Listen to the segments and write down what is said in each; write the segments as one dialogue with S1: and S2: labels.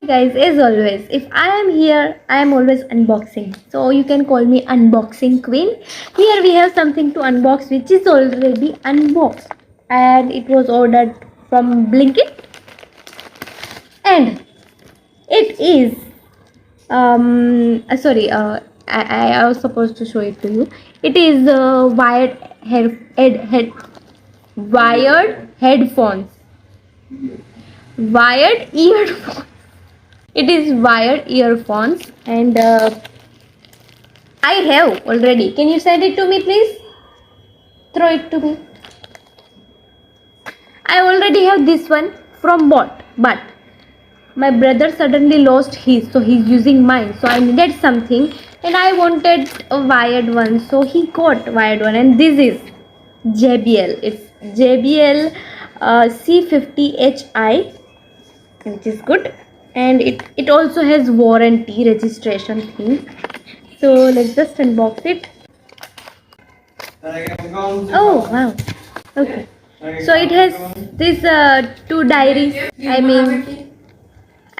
S1: Guys, as always, if I am here, I am always unboxing. So you can call me unboxing queen. Here we have something to unbox which is already unboxed. And it was ordered from Blinkit. And it is I was supposed to show it to you. It is wired headphones. Wired earphones. It is wired earphones, and I have already. Can you send it to me, please? Throw it to me. I already have this one from bot, but my brother suddenly lost his, so he's using mine. So I needed something, and I wanted a wired one, so he got wired one, and this is JBL. It's JBL C50HI, which is good, and it also has warranty registration thing. So let's just unbox it. Oh wow, okay. So it has this two diaries, I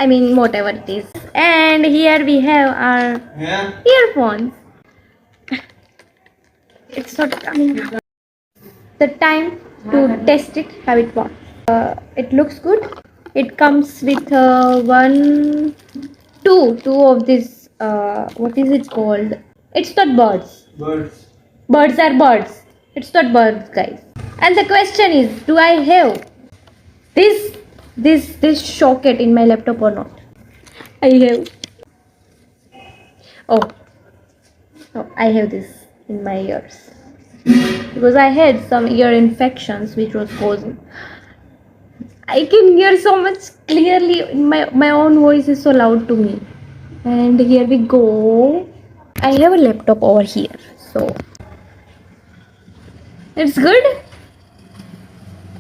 S1: mean whatever it is, and here we have our earphones. It's not coming. The time to test it, how it works. It looks good. It comes with two of this. What is it called? It's not birds. Birds are birds. It's not birds, guys. And the question is, do I have this socket in my laptop or not? I have. Oh, I have this in my ears because I had some ear infections which was causing. I can hear so much clearly. My own voice is so loud to me. And here we go. I have a laptop over here, so it's good.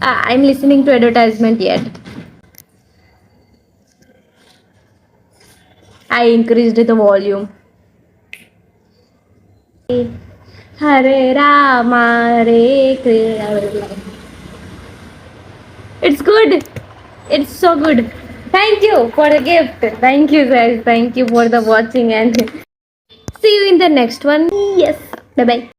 S1: I'm listening to advertisement yet. I increased the volume. Hare Rama, Hare Krishna. It's good. It's so good. Thank you for the gift. Thank you, guys. Thank you for the watching, and see you in the next one. Yes. Bye bye.